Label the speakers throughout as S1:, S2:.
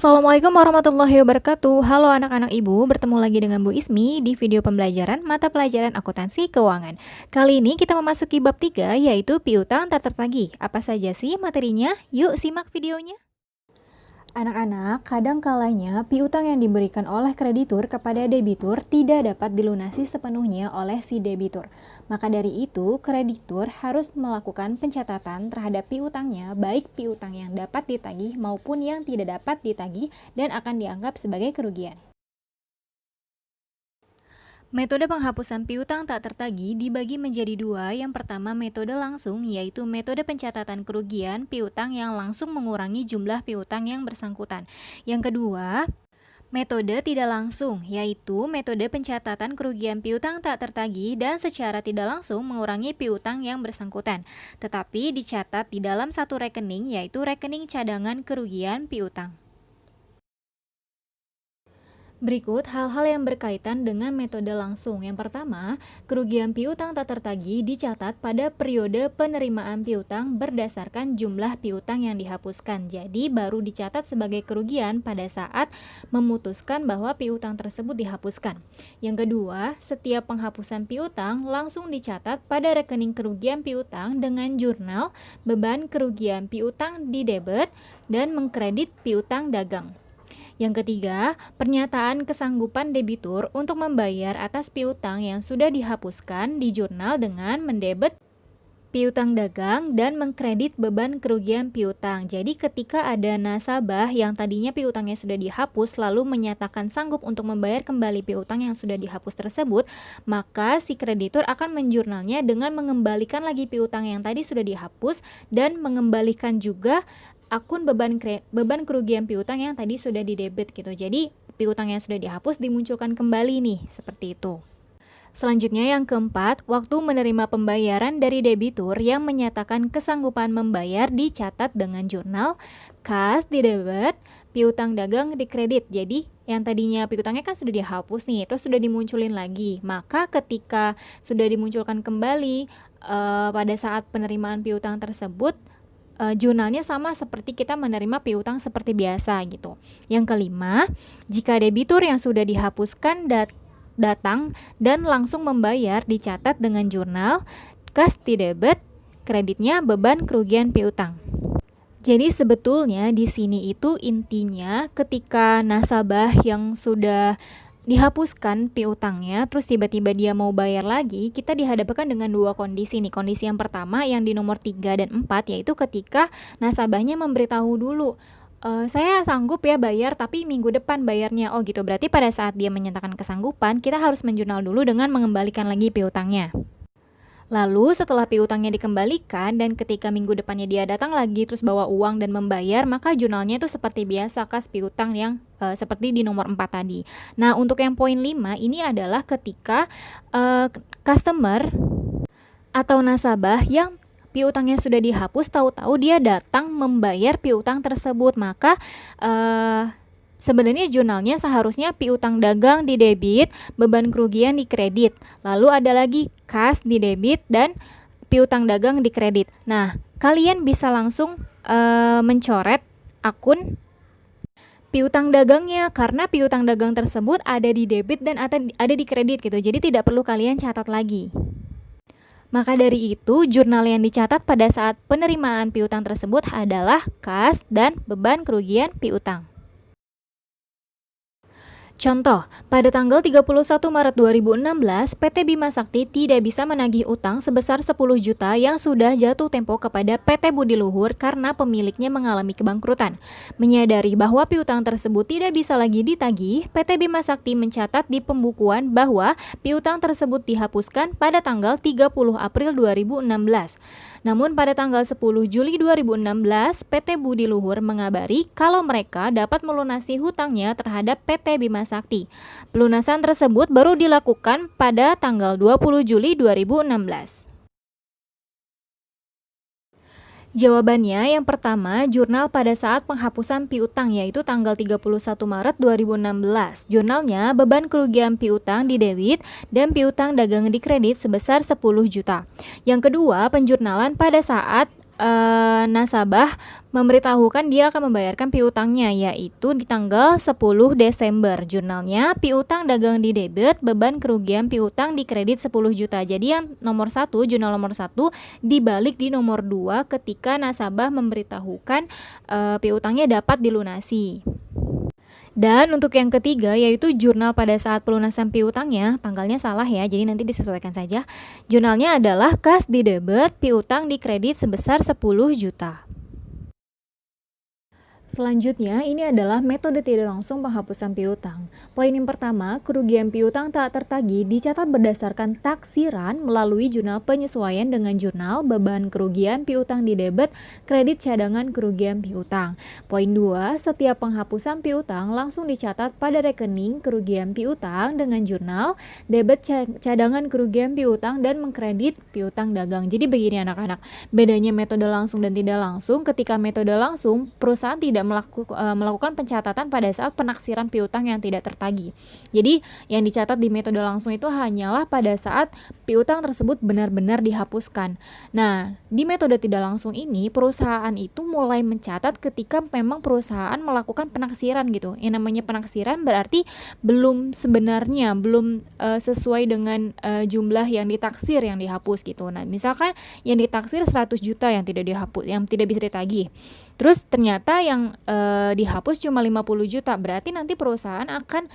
S1: Assalamualaikum warahmatullahi wabarakatuh. Halo anak-anak ibu, bertemu lagi dengan Bu Ismi di video pembelajaran mata pelajaran akuntansi keuangan. Kali ini kita memasuki bab 3 yaitu piutang tak tertagih. Apa saja sih materinya? Yuk simak videonya. Anak-anak, kadang kalanya piutang yang diberikan oleh kreditur kepada debitur tidak dapat dilunasi sepenuhnya oleh si debitur. Maka dari itu, kreditur harus melakukan pencatatan terhadap piutangnya, baik piutang yang dapat ditagih maupun yang tidak dapat ditagih dan akan dianggap sebagai kerugian. Metode penghapusan piutang tak tertagih dibagi menjadi dua. Yang pertama metode langsung, yaitu metode pencatatan kerugian piutang yang langsung mengurangi jumlah piutang yang bersangkutan. Yang kedua, metode tidak langsung, yaitu metode pencatatan kerugian piutang tak tertagih dan secara tidak langsung mengurangi piutang yang bersangkutan, tetapi dicatat di dalam satu rekening, yaitu rekening cadangan kerugian piutang. Berikut hal-hal yang berkaitan dengan metode langsung. Yang pertama, kerugian piutang tak tertagih dicatat pada periode penerimaan piutang berdasarkan jumlah piutang yang dihapuskan. Jadi baru dicatat sebagai kerugian pada saat memutuskan bahwa piutang tersebut dihapuskan. Yang kedua, setiap penghapusan piutang langsung dicatat pada rekening kerugian piutang dengan jurnal beban kerugian piutang di debit dan mengkredit piutang dagang. Yang ketiga, pernyataan kesanggupan debitur untuk membayar atas piutang yang sudah dihapuskan di jurnal dengan mendebet piutang dagang dan mengkredit beban kerugian piutang. Jadi ketika ada nasabah yang tadinya piutangnya sudah dihapus lalu menyatakan sanggup untuk membayar kembali piutang yang sudah dihapus tersebut, maka si kreditur akan menjurnalnya dengan mengembalikan lagi piutang yang tadi sudah dihapus dan mengembalikan juga akun beban kerugian piutang yang tadi sudah didebit gitu. Jadi piutang yang sudah dihapus dimunculkan kembali nih, seperti itu. Selanjutnya yang keempat, waktu menerima pembayaran dari debitur yang menyatakan kesanggupan membayar dicatat dengan jurnal, kas di debit, piutang dagang di kredit. Jadi yang tadinya piutangnya kan sudah dihapus nih, terus sudah dimunculin lagi. Maka ketika sudah dimunculkan kembali pada saat penerimaan piutang tersebut, jurnalnya sama seperti kita menerima piutang seperti biasa gitu. Yang kelima, jika debitur yang sudah dihapuskan datang dan langsung membayar dicatat dengan jurnal, kas di debit, kreditnya beban kerugian piutang. Jadi sebetulnya di sini itu intinya ketika nasabah yang sudah dihapuskan piutangnya, terus tiba-tiba dia mau bayar lagi, kita dihadapkan dengan dua kondisi nih. Kondisi yang pertama yang di nomor 3 dan 4, yaitu ketika nasabahnya memberitahu dulu, saya sanggup ya bayar tapi minggu depan bayarnya. Oh gitu, berarti pada saat dia menyatakan kesanggupan, kita harus menjurnal dulu dengan mengembalikan lagi piutangnya. Lalu setelah piutangnya dikembalikan dan ketika minggu depannya dia datang lagi terus bawa uang dan membayar, maka jurnalnya itu seperti biasa kas piutang yang seperti di nomor 4 tadi. Nah, untuk yang poin 5 ini adalah ketika customer atau nasabah yang piutangnya sudah dihapus tahu-tahu dia datang membayar piutang tersebut, maka sebenarnya jurnalnya seharusnya piutang dagang di debit, beban kerugian di kredit. Lalu ada lagi kas di debit dan piutang dagang di kredit. Nah, kalian bisa langsung mencoret akun piutang dagangnya karena piutang dagang tersebut ada di debit dan ada di kredit gitu. Jadi tidak perlu kalian catat lagi. Maka dari itu, jurnal yang dicatat pada saat penerimaan piutang tersebut adalah kas dan beban kerugian piutang. Contoh, pada tanggal 31 Maret 2016, PT Bima Sakti tidak bisa menagih utang sebesar 10 juta yang sudah jatuh tempo kepada PT Budi Luhur karena pemiliknya mengalami kebangkrutan. Menyadari bahwa piutang tersebut tidak bisa lagi ditagih, PT Bima Sakti mencatat di pembukuan bahwa piutang tersebut dihapuskan pada tanggal 30 April 2016. Namun pada tanggal 10 Juli 2016, PT Budi Luhur mengabari kalau mereka dapat melunasi hutangnya terhadap PT Bima Sakti. Pelunasan tersebut baru dilakukan pada tanggal 20 Juli 2016. Jawabannya yang pertama, jurnal pada saat penghapusan piutang yaitu tanggal 31 Maret 2016. Jurnalnya beban kerugian piutang di debit dan piutang dagang di kredit sebesar 10 juta. Yang kedua, penjurnalan pada saat nasabah memberitahukan dia akan membayarkan piutangnya, yaitu di tanggal 10 Desember. Jurnalnya, piutang dagang di debit, beban kerugian piutang di kredit 10 juta. Jadi yang nomor 1, jurnal nomor 1 dibalik di nomor 2 ketika nasabah memberitahukan piutangnya dapat dilunasi. Dan untuk yang ketiga yaitu jurnal pada saat pelunasan piutangnya, tanggalnya salah ya, jadi nanti disesuaikan saja. Jurnalnya adalah kas di debit, piutang di kredit sebesar 10 juta. Selanjutnya, ini adalah metode tidak langsung penghapusan piutang. Poin yang pertama, kerugian piutang tak tertagih dicatat berdasarkan taksiran melalui jurnal penyesuaian dengan jurnal beban kerugian piutang di debit, kredit cadangan kerugian piutang. Poin 2, setiap penghapusan piutang langsung dicatat pada rekening kerugian piutang dengan jurnal debit cadangan kerugian piutang dan mengkredit piutang dagang. Jadi begini anak-anak, bedanya metode langsung dan tidak langsung. Ketika metode langsung, perusahaan tidak melakukan pencatatan pada saat penaksiran piutang yang tidak tertagih. Jadi yang dicatat di metode langsung itu hanyalah pada saat piutang tersebut benar-benar dihapuskan. Nah, di metode tidak langsung ini perusahaan itu mulai mencatat ketika memang perusahaan melakukan penaksiran gitu. Yang namanya penaksiran berarti belum sesuai dengan jumlah yang ditaksir yang dihapus gitu. Nah, misalkan yang ditaksir 100 juta yang tidak dihapus, yang tidak bisa ditagih. Terus ternyata yang dihapus cuma 50 juta, berarti nanti perusahaan akan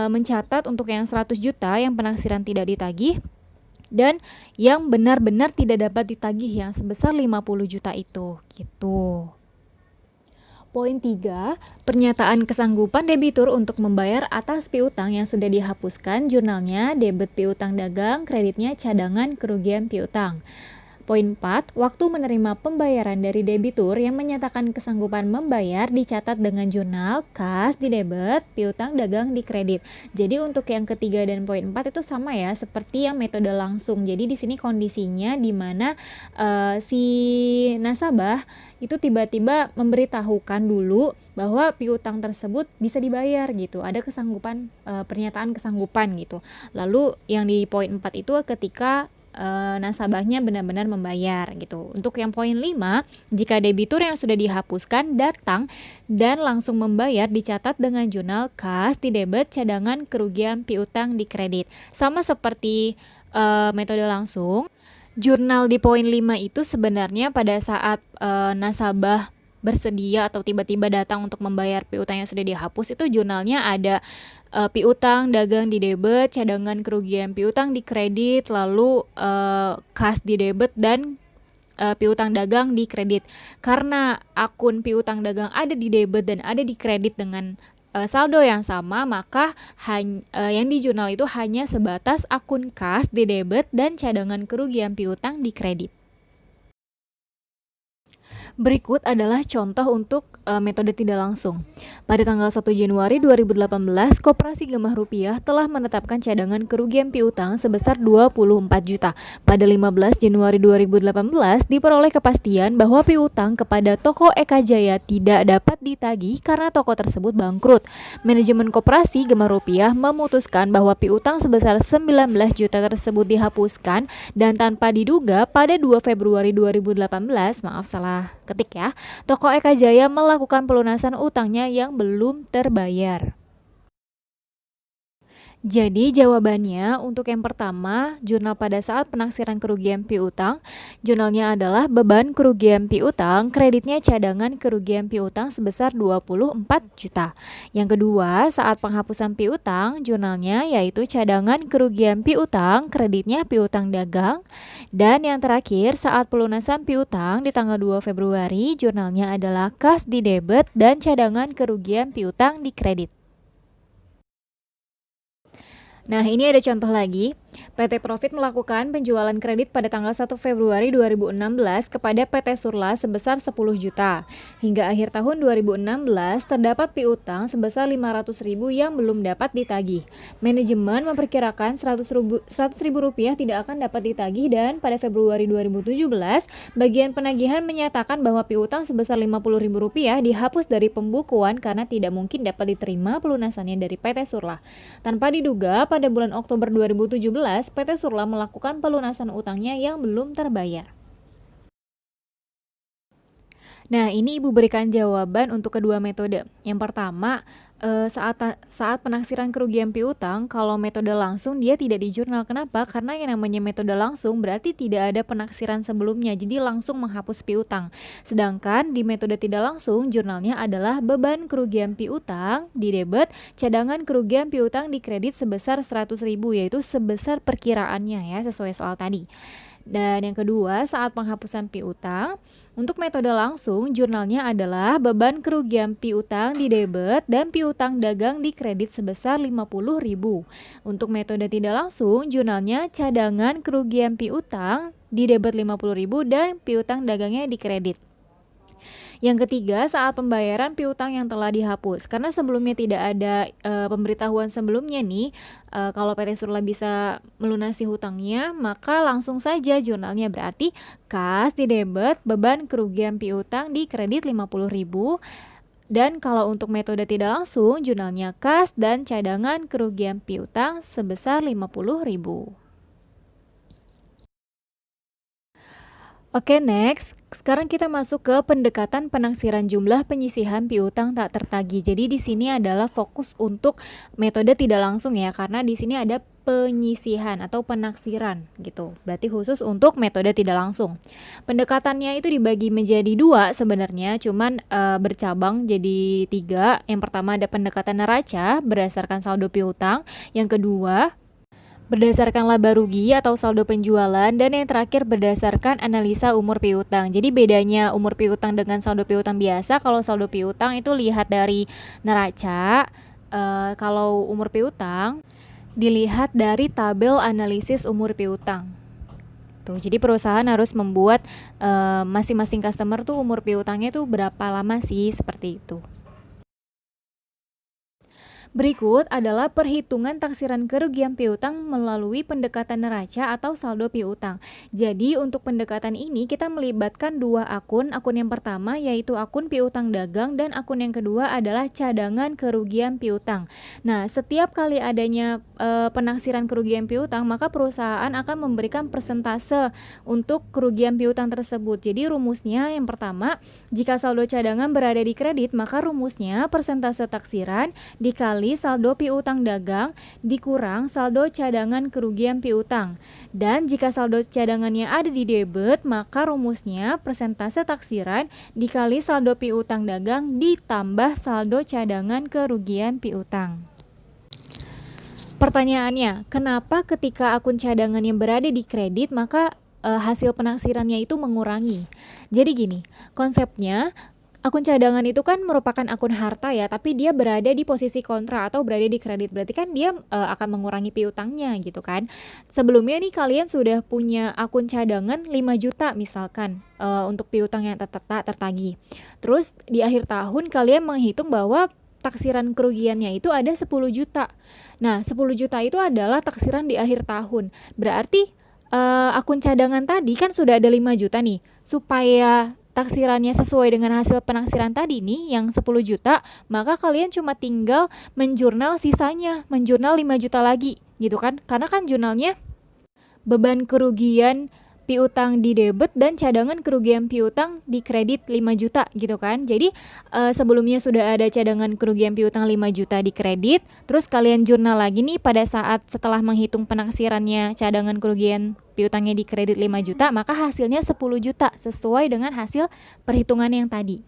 S1: mencatat untuk yang 100 juta yang penaksiran tidak ditagih dan yang benar-benar tidak dapat ditagih yang sebesar 50 juta itu, gitu. Poin 3, pernyataan kesanggupan debitur untuk membayar atas piutang yang sudah dihapuskan, jurnalnya debit piutang dagang, kreditnya cadangan kerugian piutang. Poin 4, waktu menerima pembayaran dari debitur yang menyatakan kesanggupan membayar dicatat dengan jurnal kas di debit, piutang dagang di kredit. Jadi untuk yang ketiga dan poin 4 itu sama ya, seperti yang metode langsung. Jadi di sini kondisinya di mana si nasabah itu tiba-tiba memberitahukan dulu bahwa piutang tersebut bisa dibayar gitu. Ada kesanggupan, pernyataan kesanggupan gitu. Lalu yang di poin 4 itu ketika nasabahnya benar-benar membayar gitu. Untuk yang poin 5, jika debitur yang sudah dihapuskan datang dan langsung membayar dicatat dengan jurnal kas di debit cadangan kerugian piutang di kredit. Sama seperti metode langsung, jurnal di poin 5 itu sebenarnya pada saat nasabah bersedia atau tiba-tiba datang untuk membayar piutang yang sudah dihapus, itu jurnalnya ada piutang dagang di debit, cadangan kerugian piutang di kredit, lalu kas di debit dan piutang dagang di kredit. Karena akun piutang dagang ada di debit dan ada di kredit dengan saldo yang sama, maka yang di jurnal itu hanya sebatas akun kas di debit dan cadangan kerugian piutang di kredit. Berikut adalah contoh untuk metode tidak langsung. Pada tanggal 1 Januari 2018, Koperasi Gemah Rupiah telah menetapkan cadangan kerugian piutang sebesar 24 juta. Pada 15 Januari 2018, diperoleh kepastian bahwa piutang kepada toko Eka Jaya tidak dapat ditagih karena toko tersebut bangkrut. Manajemen Koperasi Gemah Rupiah memutuskan bahwa piutang sebesar 19 juta tersebut dihapuskan dan tanpa diduga pada 2 Februari 2018, maaf salah ketik ya, toko Eka Jaya melakukan pelunasan utangnya yang belum terbayar. Jadi jawabannya untuk yang pertama, jurnal pada saat penaksiran kerugian piutang, jurnalnya adalah beban kerugian piutang, kreditnya cadangan kerugian piutang sebesar 24 juta. Yang kedua, saat penghapusan piutang, jurnalnya yaitu cadangan kerugian piutang, kreditnya piutang dagang. Dan yang terakhir, saat pelunasan piutang di tanggal 2 Februari, jurnalnya adalah kas di debit dan cadangan kerugian piutang di kredit. Nah, ini ada contoh lagi. PT Profit melakukan penjualan kredit pada tanggal 1 Februari 2016 kepada PT Surla sebesar 10 juta. Hingga akhir tahun 2016 terdapat piutang sebesar 500.000 yang belum dapat ditagih. Manajemen memperkirakan 100.000 rupiah tidak akan dapat ditagih dan pada Februari 2017 bagian penagihan menyatakan bahwa piutang sebesar 50.000 rupiah dihapus dari pembukuan karena tidak mungkin dapat diterima pelunasannya dari PT Surla. Tanpa diduga pada bulan Oktober 2017 PT Surla melakukan pelunasan utangnya yang belum terbayar. Nah, ini Ibu berikan jawaban untuk kedua metode. Yang pertama, saat penaksiran kerugian piutang, kalau metode langsung dia tidak di jurnal. Kenapa? Karena yang namanya metode langsung berarti tidak ada penaksiran sebelumnya, jadi langsung menghapus piutang. Sedangkan di metode tidak langsung, jurnalnya adalah beban kerugian piutang di debit, cadangan kerugian piutang di kredit sebesar 100.000, yaitu sebesar perkiraannya ya, sesuai soal tadi. Dan yang kedua, saat penghapusan piutang, untuk metode langsung, jurnalnya adalah beban kerugian piutang di debit dan piutang dagang di kredit sebesar 50.000. Untuk metode tidak langsung, jurnalnya cadangan kerugian piutang di debit 50.000 dan piutang dagangnya di kredit. Yang ketiga, saat pembayaran piutang yang telah dihapus. Karena sebelumnya tidak ada pemberitahuan sebelumnya nih, kalau PT Surla bisa melunasi hutangnya, maka langsung saja jurnalnya berarti kas di debit, beban kerugian piutang di kredit 50.000. Dan kalau untuk metode tidak langsung, jurnalnya kas dan cadangan kerugian piutang sebesar 50.000. Oke, next. Sekarang kita masuk ke pendekatan penaksiran jumlah penyisihan piutang tak tertagih. Jadi di sini adalah fokus untuk metode tidak langsung ya, karena di sini ada penyisihan atau penaksiran gitu. Berarti khusus untuk metode tidak langsung. Pendekatannya itu dibagi menjadi dua sebenarnya, cuman bercabang jadi tiga. Yang pertama ada pendekatan neraca berdasarkan saldo piutang. Yang kedua berdasarkan laba rugi atau saldo penjualan, dan yang terakhir berdasarkan analisa umur piutang. Jadi bedanya umur piutang dengan saldo piutang biasa, kalau saldo piutang itu lihat dari neraca, kalau umur piutang dilihat dari tabel analisis umur piutang. Tuh, jadi perusahaan harus membuat masing-masing customer tuh umur piutangnya tuh berapa lama sih, seperti itu. Berikut adalah perhitungan taksiran kerugian piutang melalui pendekatan neraca atau saldo piutang. Jadi untuk pendekatan ini kita melibatkan dua akun. Akun yang pertama yaitu akun piutang dagang dan akun yang kedua adalah cadangan kerugian piutang. Nah, setiap kali adanya penaksiran kerugian piutang, maka perusahaan akan memberikan persentase untuk kerugian piutang tersebut. Jadi rumusnya yang pertama, jika saldo cadangan berada di kredit, maka rumusnya persentase taksiran dikali saldo piutang dagang dikurang saldo cadangan kerugian piutang. Dan jika saldo cadangannya ada di debit, maka rumusnya persentase taksiran dikali saldo piutang dagang ditambah saldo cadangan kerugian piutang. Pertanyaannya, kenapa ketika akun cadangan yang berada di kredit maka hasil penaksirannya itu mengurangi? Jadi gini, konsepnya akun cadangan itu kan merupakan akun harta ya, tapi dia berada di posisi kontra atau berada di kredit. Berarti kan dia akan mengurangi piutangnya gitu kan. Sebelumnya nih kalian sudah punya akun cadangan 5 juta misalkan untuk piutang yang tak tertagih. Terus di akhir tahun kalian menghitung bahwa taksiran kerugiannya itu ada 10 juta. Nah, 10 juta itu adalah taksiran di akhir tahun. Berarti akun cadangan tadi kan sudah ada 5 juta nih. Supaya taksirannya sesuai dengan hasil penaksiran tadi nih yang 10 juta, maka kalian cuma tinggal menjurnal sisanya, menjurnal 5 juta lagi gitu kan. Karena kan jurnalnya beban kerugian piutang di debit dan cadangan kerugian piutang di kredit 5 juta gitu kan. Jadi sebelumnya sudah ada cadangan kerugian piutang 5 juta di kredit, terus kalian jurnal lagi nih pada saat setelah menghitung penaksirannya cadangan kerugian piutangnya di kredit 5 juta, maka hasilnya 10 juta sesuai dengan hasil perhitungan yang tadi.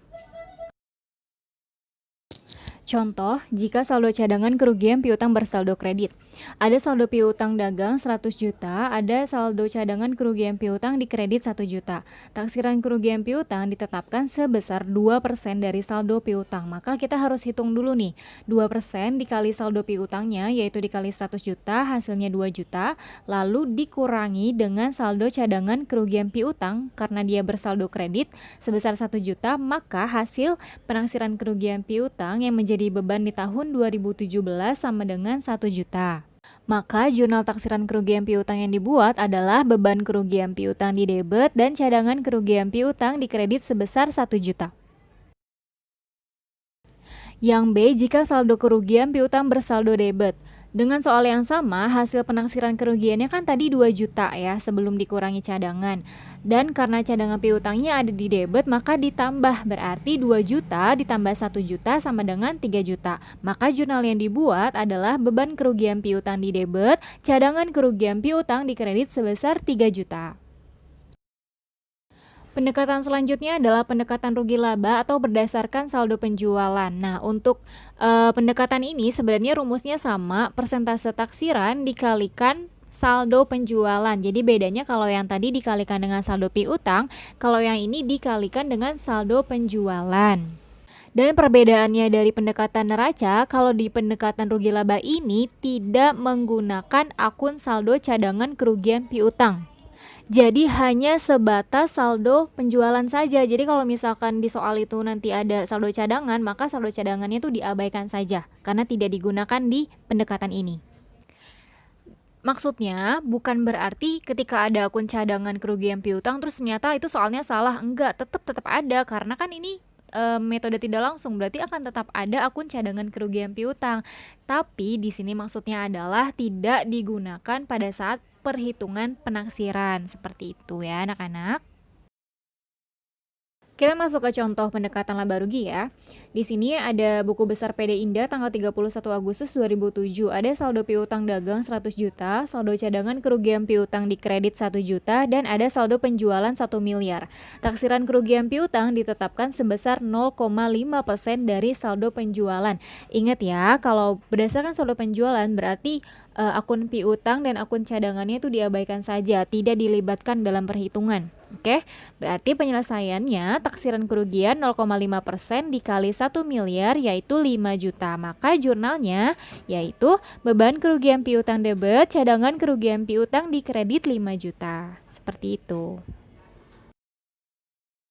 S1: Contoh, jika saldo cadangan kerugian piutang bersaldo kredit. Ada saldo piutang dagang 100 juta, ada saldo cadangan kerugian piutang di kredit 1 juta. Taksiran kerugian piutang ditetapkan sebesar 2% dari saldo piutang. Maka kita harus hitung dulu nih, 2% dikali saldo piutangnya yaitu dikali 100 juta, hasilnya 2 juta, lalu dikurangi dengan saldo cadangan kerugian piutang karena dia bersaldo kredit sebesar 1 juta, maka hasil penaksiran kerugian piutang yang menjadi beban di tahun 2017 sama dengan 1 juta. Maka jurnal taksiran kerugian piutang yang dibuat adalah beban kerugian piutang di debit dan cadangan kerugian piutang di kredit sebesar 1 juta. Yang B, jika saldo kerugian piutang bersaldo debit. Dengan soal yang sama, hasil penaksiran kerugiannya kan tadi 2 juta ya sebelum dikurangi cadangan. Dan karena cadangan piutangnya ada di debit, maka ditambah, berarti 2 juta ditambah 1 juta sama dengan 3 juta. Maka jurnal yang dibuat adalah beban kerugian piutang di debit, cadangan kerugian piutang di kredit sebesar 3 juta. Pendekatan selanjutnya adalah pendekatan rugi laba atau berdasarkan saldo penjualan. Nah, untuk pendekatan ini sebenarnya rumusnya sama, persentase taksiran dikalikan saldo penjualan. Jadi bedanya kalau yang tadi dikalikan dengan saldo piutang, kalau yang ini dikalikan dengan saldo penjualan. Dan perbedaannya dari pendekatan neraca, kalau di pendekatan rugi laba ini tidak menggunakan akun saldo cadangan kerugian piutang. Jadi hanya sebatas saldo penjualan saja. Jadi kalau misalkan di soal itu nanti ada saldo cadangan, maka saldo cadangannya itu diabaikan saja karena tidak digunakan di pendekatan ini. Maksudnya bukan berarti ketika ada akun cadangan kerugian piutang terus ternyata itu soalnya salah. Enggak, tetap ada karena kan ini metode tidak langsung, berarti akan tetap ada akun cadangan kerugian piutang. Tapi di sini maksudnya adalah tidak digunakan pada saat perhitungan penaksiran. Seperti itu ya anak-anak. Kita masuk ke contoh pendekatan laba rugi ya. Di sini ada buku besar PD Indah tanggal 31 Agustus 2007. Ada saldo piutang dagang 100 juta, saldo cadangan kerugian piutang di kredit 1 juta, dan ada saldo penjualan 1 miliar. Taksiran kerugian piutang ditetapkan sebesar 0,5% dari saldo penjualan. Ingat ya, kalau berdasarkan saldo penjualan berarti akun piutang dan akun cadangannya itu diabaikan saja, tidak dilibatkan dalam perhitungan. Oke, berarti penyelesaiannya taksiran kerugian 0,5% dikali 1 miliar yaitu 5 juta. Maka jurnalnya yaitu beban kerugian piutang debit, cadangan kerugian piutang di kredit 5 juta. Seperti itu.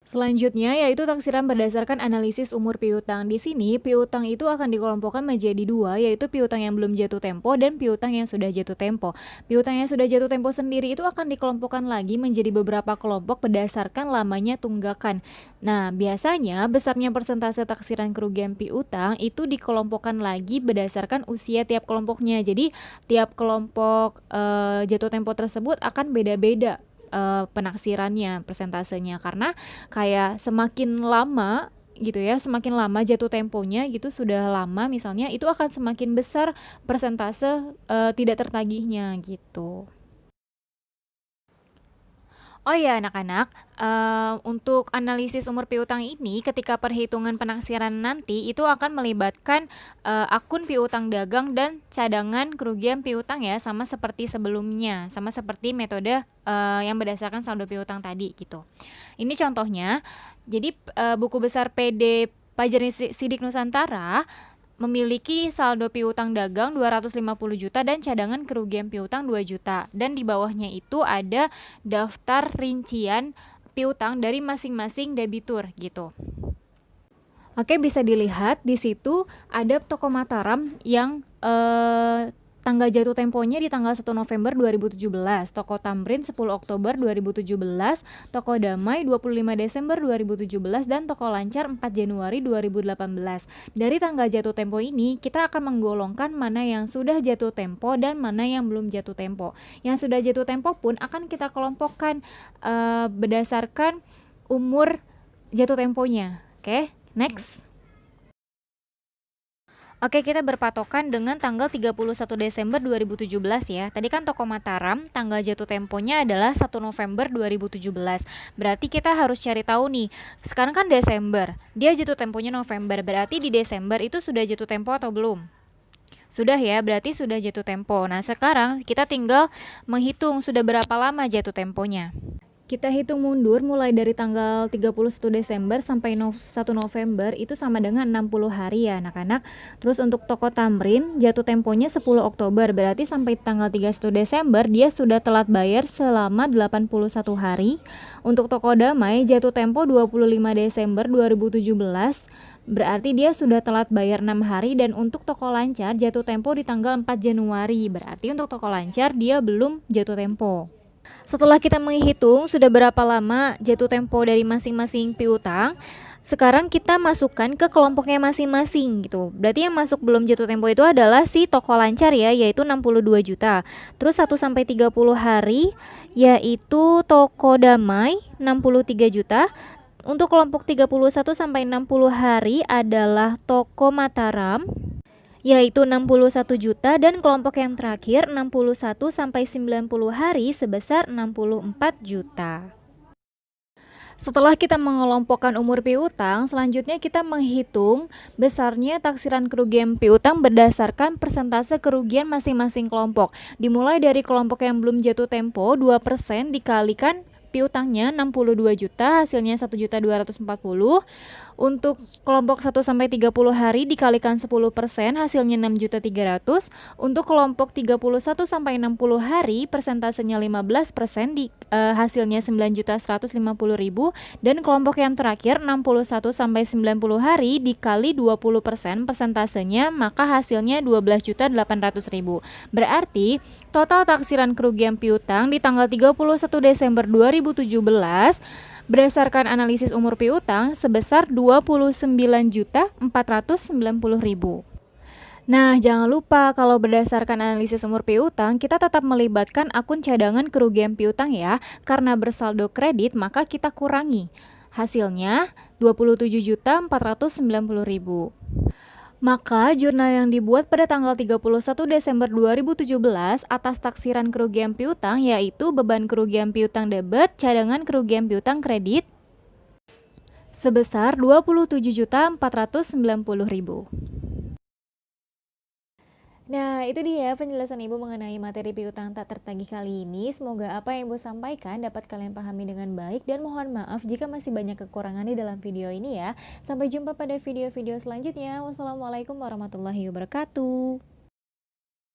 S1: Selanjutnya yaitu taksiran berdasarkan analisis umur piutang. Di sini piutang itu akan dikelompokkan menjadi dua, yaitu piutang yang belum jatuh tempo dan piutang yang sudah jatuh tempo. Piutang yang sudah jatuh tempo sendiri itu akan dikelompokkan lagi menjadi beberapa kelompok berdasarkan lamanya tunggakan. Nah, biasanya besarnya persentase taksiran kerugian piutang itu dikelompokkan lagi berdasarkan usia tiap kelompoknya. Jadi tiap kelompok jatuh tempo tersebut akan beda-beda penaksirannya, persentasenya, karena kayak semakin lama gitu ya, semakin lama jatuh temponya gitu, sudah lama misalnya, itu akan semakin besar persentase tidak tertagihnya gitu. Oh ya anak-anak, untuk analisis umur piutang ini ketika perhitungan penaksiran nanti itu akan melibatkan akun piutang dagang dan cadangan kerugian piutang ya, sama seperti sebelumnya, sama seperti metode yang berdasarkan saldo piutang tadi gitu. Ini contohnya, jadi buku besar PD Pajero Sidik Nusantara memiliki saldo piutang dagang 250 juta dan cadangan kerugian piutang 2 juta. Dan di bawahnya itu ada daftar rincian piutang dari masing-masing debitur gitu. Oke, bisa dilihat di situ ada toko Mataram yang tanggal jatuh temponya di tanggal 1 November 2017, Toko Tamrin 10 Oktober 2017, Toko Damai 25 Desember 2017, dan Toko Lancar 4 Januari 2018. Dari tanggal jatuh tempo ini, kita akan menggolongkan mana yang sudah jatuh tempo dan mana yang belum jatuh tempo. Yang sudah jatuh tempo pun akan kita kelompokkan berdasarkan umur jatuh temponya. Oke, next. Oke, kita berpatokan dengan tanggal 31 Desember 2017 ya. Tadi kan Toko Mataram, tanggal jatuh temponya adalah 1 November 2017. Berarti kita harus cari tahu nih, sekarang kan Desember, dia jatuh temponya November. Berarti di Desember itu sudah jatuh tempo atau belum? Sudah ya, berarti sudah jatuh tempo. Nah, sekarang kita tinggal menghitung sudah berapa lama jatuh temponya. Kita hitung mundur mulai dari tanggal 31 Desember sampai 1 November itu sama dengan 60 hari ya anak-anak. Terus untuk Toko Tamrin jatuh temponya 10 Oktober, berarti sampai tanggal 31 Desember dia sudah telat bayar selama 81 hari. Untuk Toko Damai jatuh tempo 25 Desember 2017, berarti dia sudah telat bayar 6 hari. Dan untuk Toko Lancar jatuh tempo di tanggal 4 Januari, berarti untuk Toko Lancar dia belum jatuh tempo. Setelah kita menghitung sudah berapa lama jatuh tempo dari masing-masing piutang, Sekarang kita masukkan ke kelompoknya masing-masing gitu. Berarti yang masuk belum jatuh tempo itu adalah si toko lancar ya, yaitu 62 juta. Terus 1 sampai 30 hari yaitu toko damai 63 juta. Untuk kelompok 31 sampai 60 hari adalah toko Mataram yaitu 61 juta, dan kelompok yang terakhir 61 sampai 90 hari sebesar 64 juta. Setelah kita mengelompokkan umur piutang, selanjutnya kita menghitung besarnya taksiran kerugian piutang berdasarkan persentase kerugian masing-masing kelompok. Dimulai dari kelompok yang belum jatuh tempo, 2% dikalikan piutangnya 62 juta, hasilnya 1.240. Untuk kelompok 1 sampai 30 hari dikalikan 10%, hasilnya 6.300. Untuk kelompok 31 sampai 60 hari persentasenya 15%, hasilnya 9.150.000. Dan kelompok yang terakhir 61 sampai 90 hari dikali 20% persentasenya, maka hasilnya 12.800.000. Berarti total taksiran kerugian piutang di tanggal 31 Desember 2017 berdasarkan analisis umur piutang sebesar 29.490.000. Nah, jangan lupa kalau berdasarkan analisis umur piutang, kita tetap melibatkan akun cadangan kerugian piutang ya. Karena bersaldo kredit, maka kita kurangi. Hasilnya 27.490.000. Maka jurnal yang dibuat pada tanggal 31 Desember 2017 atas taksiran kerugian piutang yaitu beban kerugian piutang debit, cadangan kerugian piutang kredit sebesar 27.490.000. Nah, itu dia penjelasan Ibu mengenai materi piutang tak tertagih kali ini. Semoga apa yang Ibu sampaikan dapat kalian pahami dengan baik, dan mohon maaf jika masih banyak kekurangan di dalam video ini ya. Sampai jumpa pada video-video selanjutnya. Wassalamualaikum warahmatullahi wabarakatuh.